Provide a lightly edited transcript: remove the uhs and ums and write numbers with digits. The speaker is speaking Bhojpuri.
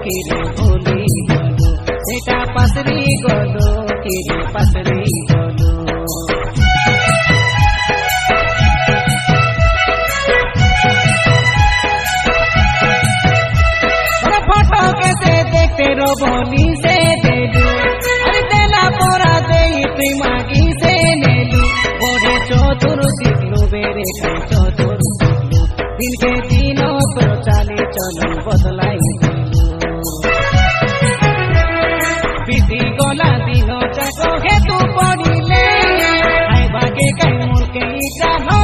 কিরে ভুলি গলো সেটা পাশরি গলো কিরে পাশরি গলো फोटो कैसे देखते रोबोनी से दे दू अरे देला पोरा दे तुई मागी से ने लू बोरे चौधुर सिखलू बेरे कई चौधुर सिखलू दिन के दिनों तो चाली चलन बदलाई दिलू बीती गोला दिनों जाको हे तू पड़ी ले हाय भागे कई मुड़ के इटा हो